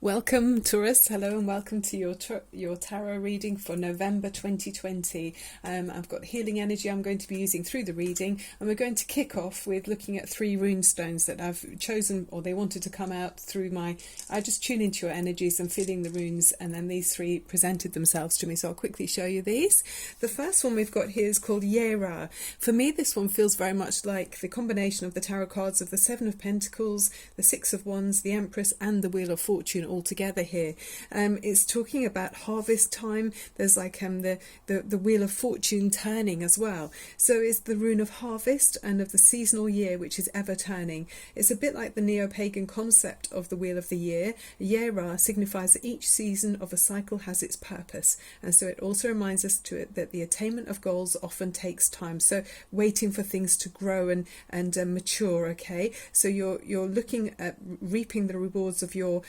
Welcome, Taurus. Hello and welcome to your tarot reading for November 2020. I've got healing energy I'm going to be using through the reading, and we're going to kick off with looking at 3 rune stones that I've chosen, or they wanted to come out through I just tune into your energies and feeling the runes, and then these 3 presented themselves to me, so I'll quickly show you these. The first one we've got here is called Yera. For me, this one feels very much like the combination of the tarot cards of the 7 of Pentacles, the 6 of Wands, the Empress, and the Wheel of Fortune all together here. It's talking about harvest time. There's like the Wheel of Fortune turning as well. So it's the rune of harvest and of the seasonal year, which is ever turning. It's a bit like the neo-pagan concept of the Wheel of the Year. Yera signifies that each season of a cycle has its purpose, and so it also reminds us that the attainment of goals often takes time. So waiting for things to grow and mature. Okay, so you're looking at reaping the rewards of your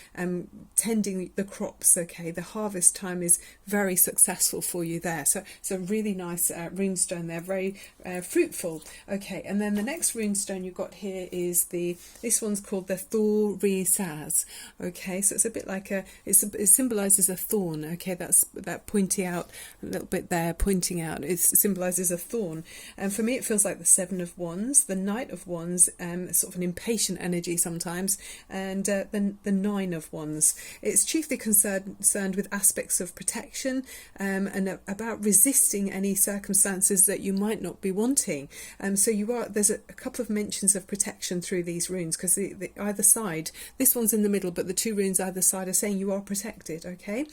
tending the crops. Okay, the harvest time is very successful for you there. So it's a really nice rune stone there, very fruitful. Okay, and then the next rune stone you've got here is this one's called the TAURUS. Okay, so it's a bit like it symbolizes a thorn. Okay, that pointing out a little bit there, pointing out, it symbolizes a thorn. And for me, it feels like the 7 of Wands, the Knight of Wands, sort of an impatient energy sometimes, and the 9 of Wands. It's chiefly concerned with aspects of protection and about resisting any circumstances that you might not be wanting. So there's a couple of mentions of protection through these runes, because either side, this one's in the middle, but the 2 runes either side are saying you are protected. Okay,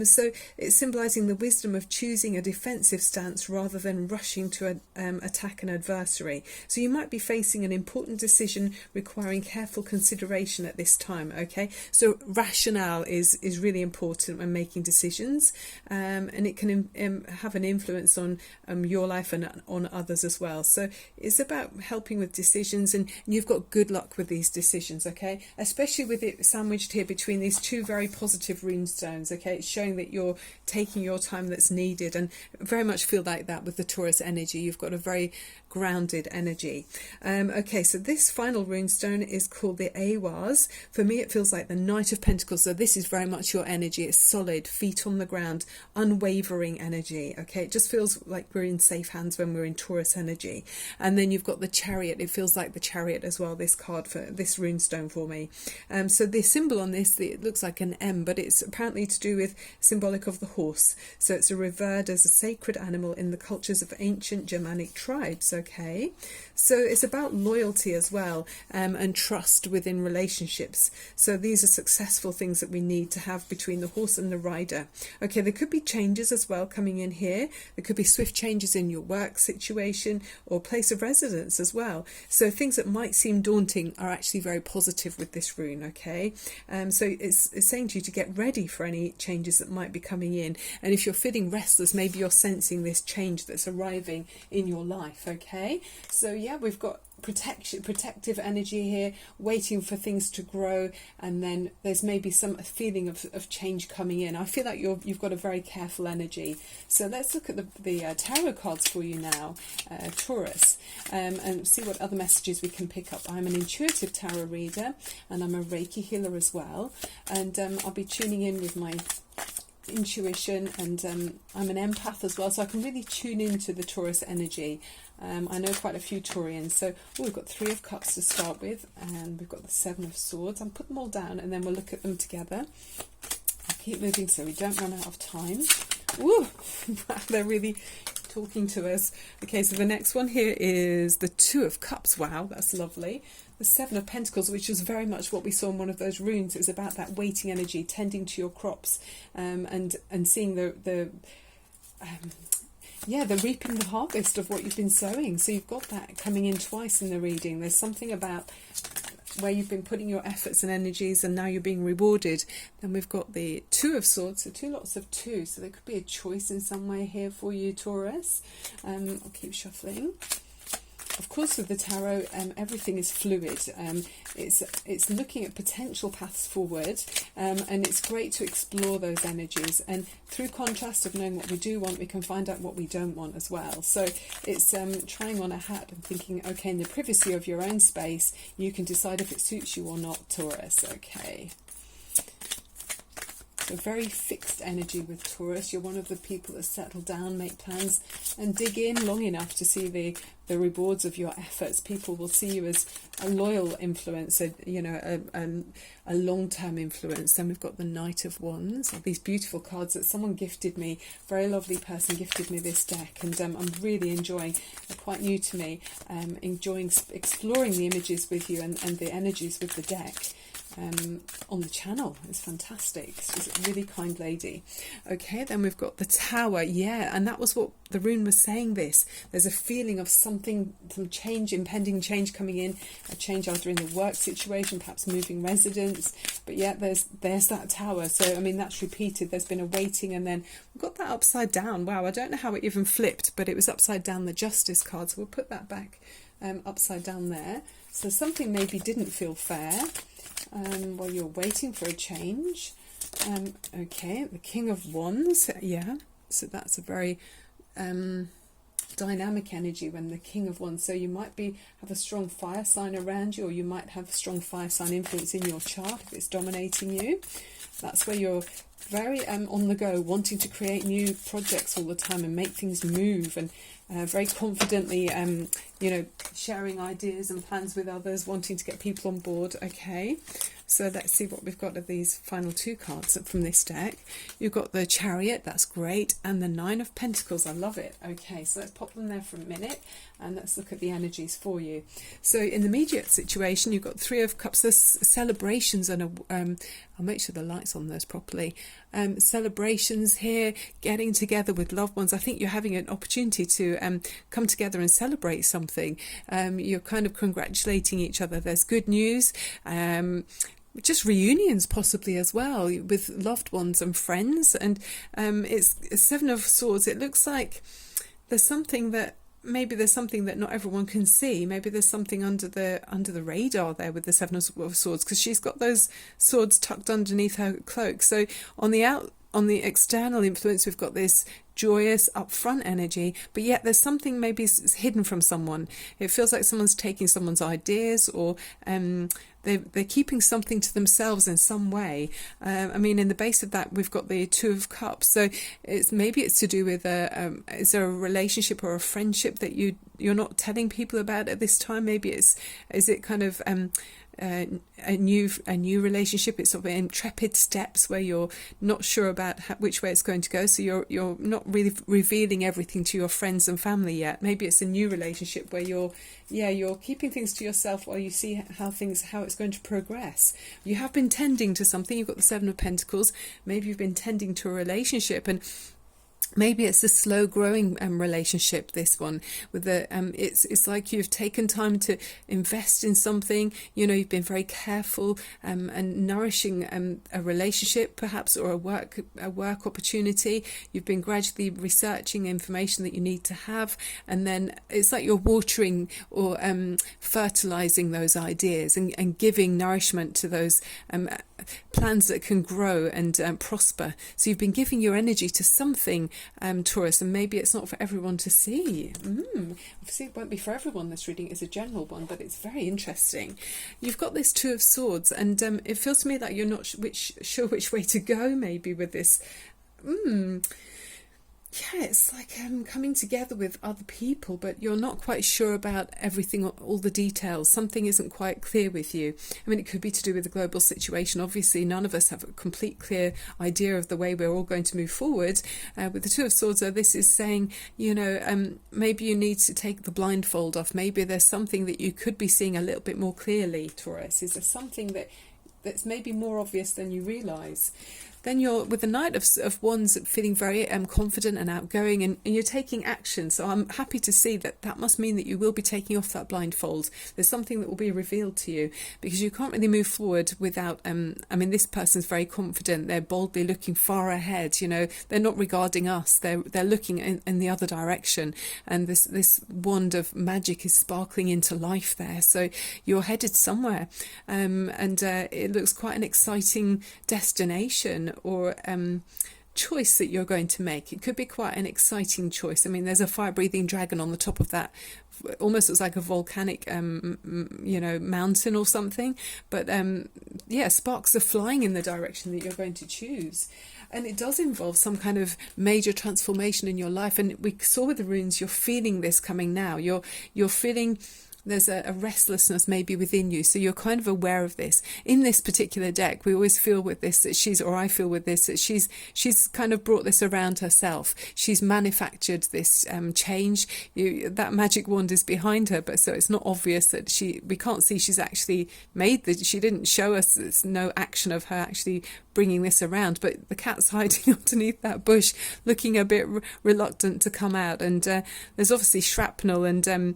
so it's symbolizing the wisdom of choosing a defensive stance rather than rushing to attack an adversary. So you might be facing an important decision requiring careful consideration at this time. Okay, so rationale is really important when making decisions, and it can have an influence on your life and on others as well. So it's about helping with decisions, and you've got good luck with these decisions. Okay, especially with it sandwiched here between these 2 very positive rune stones. Okay, it's showing that you're taking your time that's needed, and very much feel like that with the Taurus energy. You've got a very grounded energy. Okay, so this final rune stone is called the Awaz. For me, it feels like the Knight of Pentacles. So this is very much your energy. It's solid, feet on the ground, unwavering energy. Okay, it just feels like we're in safe hands when we're in Taurus energy. And then you've got the Chariot. It feels like the Chariot as well, this card for this rune stone for me. So the symbol on this, it looks like an M, but it's apparently to do with symbolic of the horse. So it's revered as a sacred animal in the cultures of ancient Germanic tribes. Okay, so it's about loyalty as well, and trust within relationships. So these are successful things that we need to have between the horse and the rider. Okay, there could be changes as well coming in here. There could be swift changes in your work situation or place of residence as well. So things that might seem daunting are actually very positive with this rune. Okay, so it's saying to you to get ready for any changes that might be coming in, and if you're feeling restless, maybe you're sensing this change that's arriving in your life. Okay, so yeah, we've got protective energy here, waiting for things to grow, and then there's maybe some feeling of change coming in. I feel like you've got a very careful energy. So let's look at the tarot cards for you now, Taurus, and see what other messages we can pick up. I'm an intuitive tarot reader, and I'm a Reiki healer as well, and I'll be tuning in with my intuition, and I'm an empath as well, so I can really tune into the Taurus energy. I know quite a few Taurians. So we've got 3 of Cups to start with, and we've got the 7 of Swords. I'll put them all down and then we'll look at them together. I'll keep moving so we don't run out of time. Woo! They're really talking to us. Okay, so the next one here is the 2 of Cups. Wow, that's lovely. The 7 of Pentacles, which is very much what we saw in one of those runes. It was about that waiting energy, tending to your crops, and seeing the reaping the harvest of what you've been sowing. So you've got that coming in twice in the reading. There's something about where you've been putting your efforts and energies, and now you're being rewarded. Then we've got the 2 of Swords, so 2 lots of 2. So there could be a choice in some way here for you, Taurus. I'll keep shuffling. Of course, with the tarot, everything is fluid. It's looking at potential paths forward, and it's great to explore those energies. And through contrast of knowing what we do want, we can find out what we don't want as well. So it's trying on a hat and thinking, okay, in the privacy of your own space, you can decide if it suits you or not, Taurus. Okay. So very fixed energy with Taurus. You're one of the people that settle down, make plans, and dig in long enough to see the rewards of your efforts. People will see you as a loyal influence, a long-term influence. Then we've got the Knight of Wands, these beautiful cards that someone gifted me, very lovely person gifted me this deck, and I'm really enjoying, they're quite new to me, enjoying exploring the images with you and the energies with the deck. On the channel. It's fantastic. She's a really kind lady. Okay, then we've got the Tower. Yeah, and that was what the rune was saying. There's a feeling of something, some change, impending change coming in, a change either in the work situation, perhaps moving residence. But yeah, there's that Tower. So I mean, that's repeated. There's been a waiting, and then we've got that upside down. Wow, I don't know how it even flipped, but it was upside down, the Justice card. So we'll put that back upside down there. So something maybe didn't feel fair while you're waiting for a change. Okay, the King of Wands, yeah, so that's a very dynamic energy when the King of Wands. So you might have a strong fire sign around you, or you might have strong fire sign influence in your chart if it's dominating you. That's where you're very on the go, wanting to create new projects all the time and make things move, and very confidently sharing ideas and plans with others, wanting to get people on board. Okay, so let's see what we've got of these final two cards from this deck. You've got the Chariot, that's great, and the Nine of Pentacles. I love it. Okay, so let's pop them there for a minute and let's look at the energies for you. So in the immediate situation, you've got Three of Cups. There's celebrations, and I'll make sure the light's on those properly. Celebrations here, getting together with loved ones. I think you're having an opportunity to come together and celebrate something. You're kind of congratulating each other. There's good news. Just reunions possibly as well with loved ones and friends. And it's Seven of Swords. It looks like there's something that not everyone can see. Maybe there's something under the radar there with the Seven of Swords, because she's got those swords tucked underneath her cloak. So on the external influence, we've got this joyous upfront energy, but yet there's something maybe hidden from someone. It feels like someone's taking someone's ideas, or they're keeping something to themselves in some way. I mean, in the base of that, we've got the Two of Cups. So it's to do with is there a relationship or a friendship that you're not telling people about at this time? Maybe is it kind of a new relationship? It's sort of intrepid steps where you're not sure about which way it's going to go, so you're not really revealing everything to your friends and family yet. Maybe it's a new relationship where you're keeping things to yourself while you see how it's going to progress. You have been tending to something. You've got the Seven of Pentacles. Maybe you've been tending to a relationship, and maybe it's a slow growing relationship, this one, with the it's like you've taken time to invest in something. You've been very careful and nourishing a relationship perhaps, or a work opportunity. You've been gradually researching information that you need to have, and then it's like you're watering or fertilizing those ideas and giving nourishment to those plans that can grow and prosper. So you've been giving your energy to something, Taurus, and maybe it's not for everyone to see. Obviously it won't be for everyone. This reading is a general one, but it's very interesting. You've got this Two of Swords, and it feels to me like you're not sure which way to go maybe with this. Yeah, it's like coming together with other people, but you're not quite sure about everything, all the details. Something isn't quite clear with you. I mean, it could be to do with the global situation. Obviously, none of us have a complete clear idea of the way we're all going to move forward. With the Two of Swords, though, this is saying, maybe you need to take the blindfold off. Maybe there's something that you could be seeing a little bit more clearly, Taurus. Is there something that's maybe more obvious than you realise? Then you're with the Knight of Wands, feeling very confident and outgoing, and you're taking action. So I'm happy to see that must mean that you will be taking off that blindfold. There's something that will be revealed to you, because you can't really move forward without this person's very confident. They're boldly looking far ahead. They're not regarding us. They're looking in the other direction, and this wand of magic is sparkling into life there. So you're headed somewhere, and it looks quite an exciting destination, or choice that you're going to make. It could be quite an exciting choice. I mean, there's a fire-breathing dragon on the top of that. Almost looks like a volcanic, mountain or something. But yeah, sparks are flying in the direction that you're going to choose. And it does involve some kind of major transformation in your life. And we saw with the runes, you're feeling this coming now. You're feeling there's a restlessness maybe within you, so you're kind of aware of this. In this particular deck, we always feel with this that I feel with this that she's kind of brought this around herself. She's manufactured this change. That magic wand is behind her, but so it's not obvious that we can't see she's actually made this. She didn't show us. There's no action of her actually bringing this around, but the cat's hiding underneath that bush, looking a bit reluctant to come out. And there's obviously shrapnel and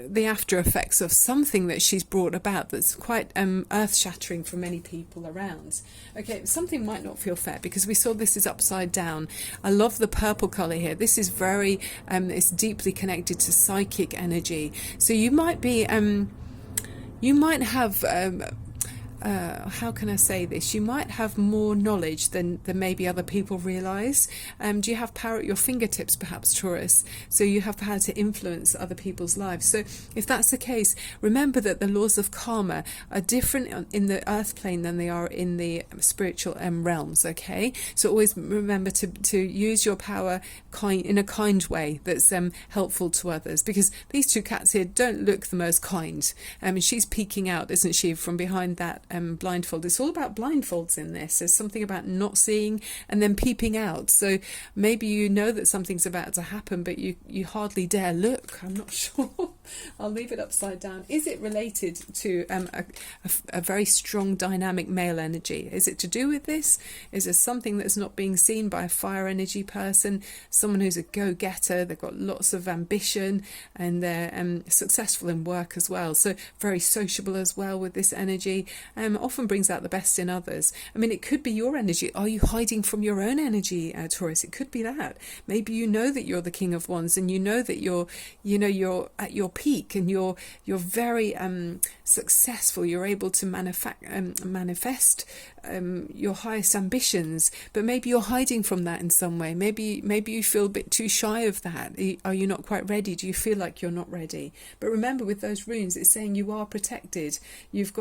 the after effects of something that she's brought about that's quite earth-shattering for many people around. Okay, something might not feel fair because we saw this is upside down. I love the purple colour here. This is very, it's deeply connected to psychic energy. So you might be, you might have... how can I say this? You might have more knowledge than maybe other people realise. Do you have power at your fingertips, perhaps, Taurus? So you have power to influence other people's lives. So if that's the case, remember that the laws of karma are different in the earth plane than they are in the spiritual realms, okay? So always remember to use your power in a kind way that's helpful to others, because these two cats here don't look the most kind. She's peeking out, isn't she, from behind that blindfold. It's all about blindfolds in this. There's something about not seeing and then peeping out. So maybe you know that something's about to happen, but you hardly dare look. I'm not sure. I'll leave it upside down. Is it related to a very strong dynamic male energy? Is it to do with this? Is there something that's not being seen by a fire energy person, someone who's a go-getter? They've got lots of ambition and they're successful in work as well. So very sociable as well with this energy. Often brings out the best in others. I mean, it could be your energy. Are you hiding from your own energy, Taurus? It could be that. Maybe you know that you're the King of Wands, and you know that you're at your peak, and you're very successful. You're able to manifest your highest ambitions, but maybe you're hiding from that in some way. Maybe you feel a bit too shy of that. Are you not quite ready? Do you feel like you're not ready? But remember, with those runes, it's saying you are protected. You've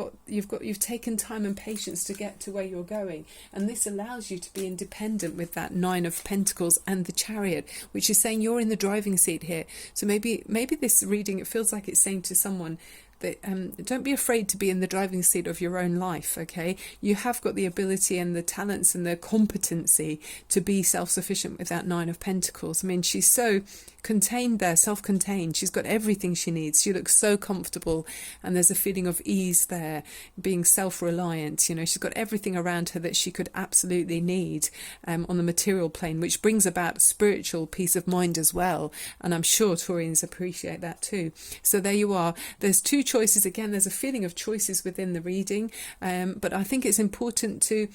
taken time and patience to get to where you're going, and this allows you to be independent with that Nine of Pentacles and the Chariot, which is saying you're in the driving seat here. So maybe this reading, it feels like it's saying to someone that don't be afraid to be in the driving seat of your own life, okay? You have got the ability and the talents and the competency to be self-sufficient with that Nine of Pentacles. I mean, she's so contained there, self-contained. She's got everything she needs. She looks so comfortable, and there's a feeling of ease there, being self-reliant. She's got everything around her that she could absolutely need on the material plane, which brings about spiritual peace of mind as well. And I'm sure Taurians appreciate that too. So there you are. There's two choices. Again, there's a feeling of choices within the reading, but I think it's important to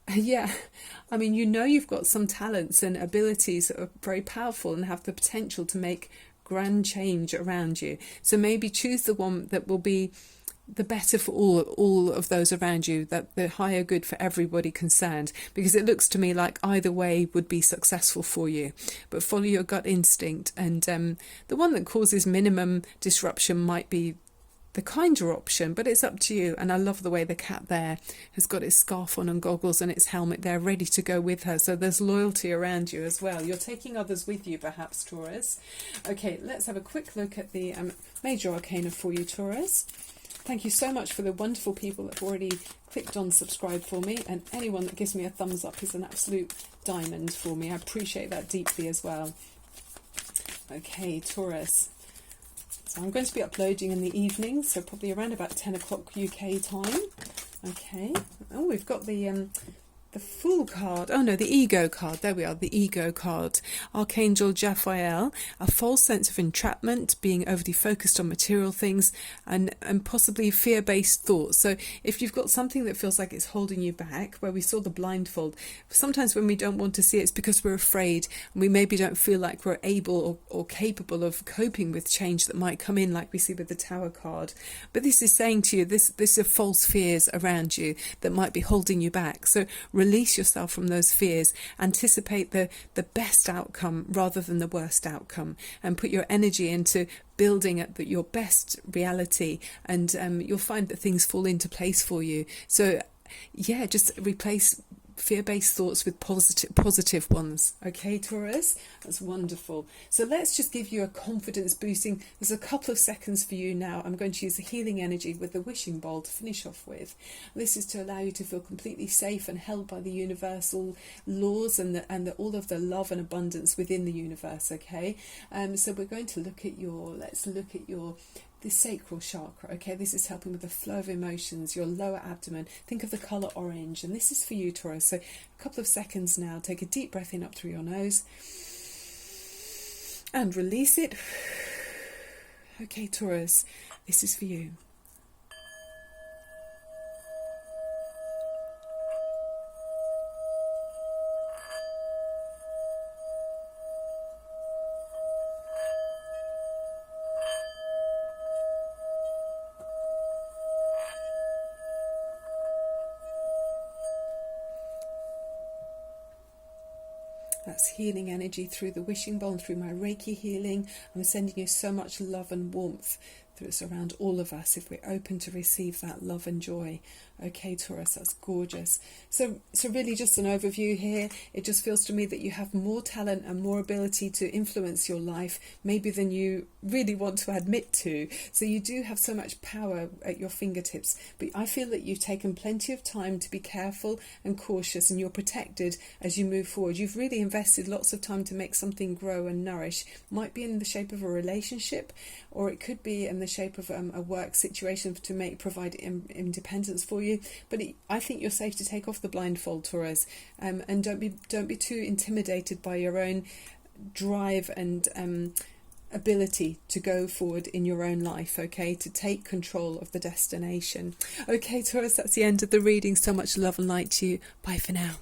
I mean, you've got some talents and abilities that are very powerful and have the potential to make grand change around you. So maybe choose the one that will be the better for all of those around you, that the higher good for everybody concerned, because it looks to me like either way would be successful for you. But follow your gut instinct, and the one that causes minimum disruption might be the kinder option, but it's up to you. And I love the way the cat there has got its scarf on and goggles and its helmet there ready to go with her. So there's loyalty around you as well. You're taking others with you, perhaps, Taurus. Okay, let's have a quick look at the major arcana for you, Taurus. Thank you so much for the wonderful people that have already clicked on subscribe for me, and anyone that gives me a thumbs up is an absolute diamond for me. I appreciate that deeply as well. Okay, Taurus. So I'm going to be uploading in the evening, so probably around about 10 o'clock UK time. Okay. Oh, we've got the Fool card. Oh no, the Ego card. There we are, the Ego card. Archangel Japhael, a false sense of entrapment, being overly focused on material things, and possibly fear-based thoughts. So if you've got something that feels like it's holding you back, where we saw the blindfold, sometimes when we don't want to see it, it's because we're afraid, and we maybe don't feel like we're able or capable of coping with change that might come in, like we see with the Tower card. But this is saying to you, this are false fears around you that might be holding you back. So release yourself from those fears, anticipate the best outcome rather than the worst outcome, and put your energy into building at your best reality, and you'll find that things fall into place for you. So yeah, just replace fear-based thoughts with positive ones. Okay, Taurus, that's wonderful. So let's just give you a confidence boosting. There's a couple of seconds for you now. I'm going to use the healing energy with the wishing bowl to finish off with. This is to allow you to feel completely safe and held by the universal laws and all of the love and abundance within the universe. Okay, so we're going to look at the sacral chakra. Okay, this is helping with the flow of emotions, your lower abdomen. Think of the colour orange, and this is for you, Taurus. So a couple of seconds now. Take a deep breath in up through your nose and release it. Okay, Taurus, this is for you. That's healing energy through the wishing bowl and through my Reiki healing. I'm sending you so much love and warmth that's around all of us if we're open to receive that love and joy. Okay, Taurus, that's gorgeous. So really just an overview here. It just feels to me that you have more talent and more ability to influence your life maybe than you really want to admit to. So you do have so much power at your fingertips, but I feel that you've taken plenty of time to be careful and cautious, and you're protected as you move forward. You've really invested lots of time to make something grow and nourish. Might be in the shape of a relationship, or it could be in the shape of a work situation to provide independence for you. But I think you're safe to take off the blindfold, Taurus, and don't be too intimidated by your own drive and ability to go forward in your own life. Okay, to take control of the destination. Okay, Taurus, that's the end of the reading. So much love and light to you. Bye for now.